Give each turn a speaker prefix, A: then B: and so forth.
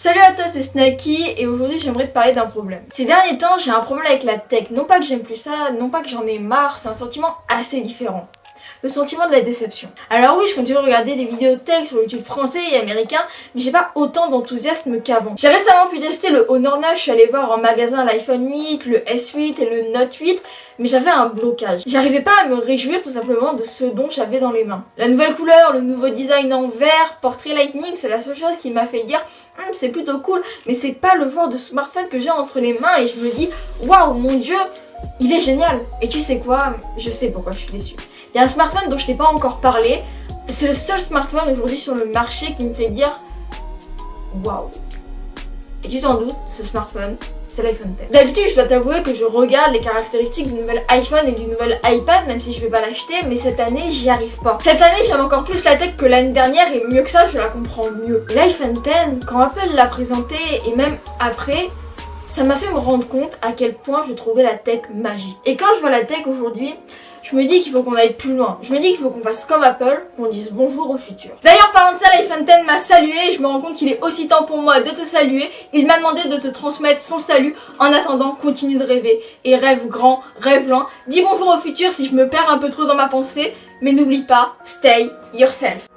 A: Salut à toi, c'est Snacky et aujourd'hui j'aimerais te parler d'un problème. Ces derniers temps j'ai un problème avec la tech, non pas que j'aime plus ça, non pas que j'en ai marre, c'est un sentiment assez différent. Le sentiment de la déception. Alors oui, je continue de regarder des vidéos tech sur YouTube français et américain, mais j'ai pas autant d'enthousiasme qu'avant. J'ai récemment pu tester le Honor 9, je suis allée voir en magasin l'iPhone 8, le S8 et le Note 8, mais j'avais un blocage. J'arrivais pas à me réjouir tout simplement de ce dont j'avais dans les mains. La nouvelle couleur, le nouveau design en vert, portrait lightning, c'est la seule chose qui m'a fait dire c'est plutôt cool, mais c'est pas le genre de smartphone que j'ai entre les mains et je me dis waouh mon dieu, il est génial. Et tu sais quoi, je sais pourquoi je suis déçue. Il y a un smartphone dont je t'ai pas encore parlé. C'est le seul smartphone aujourd'hui sur le marché qui me fait dire waouh. Et tu t'en doutes, ce smartphone, c'est l'iPhone X. D'habitude, je dois t'avouer que je regarde les caractéristiques du nouvel iPhone et du nouvel iPad, même si je vais pas l'acheter, mais cette année, j'y arrive pas. Cette année, j'aime encore plus la tech que l'année dernière et mieux que ça, je la comprends mieux. L'iPhone X, quand Apple l'a présenté et même après, ça m'a fait me rendre compte à quel point je trouvais la tech magique. Et quand je vois la tech aujourd'hui, je me dis qu'il faut qu'on aille plus loin. Je me dis qu'il faut qu'on fasse comme Apple, qu'on dise bonjour au futur. D'ailleurs, parlant de ça, l'iPhone X m'a salué et je me rends compte qu'il est aussi temps pour moi de te saluer. Il m'a demandé de te transmettre son salut. En attendant, continue de rêver. Et rêve grand, rêve loin. Dis bonjour au futur si je me perds un peu trop dans ma pensée. Mais n'oublie pas, stay yourself.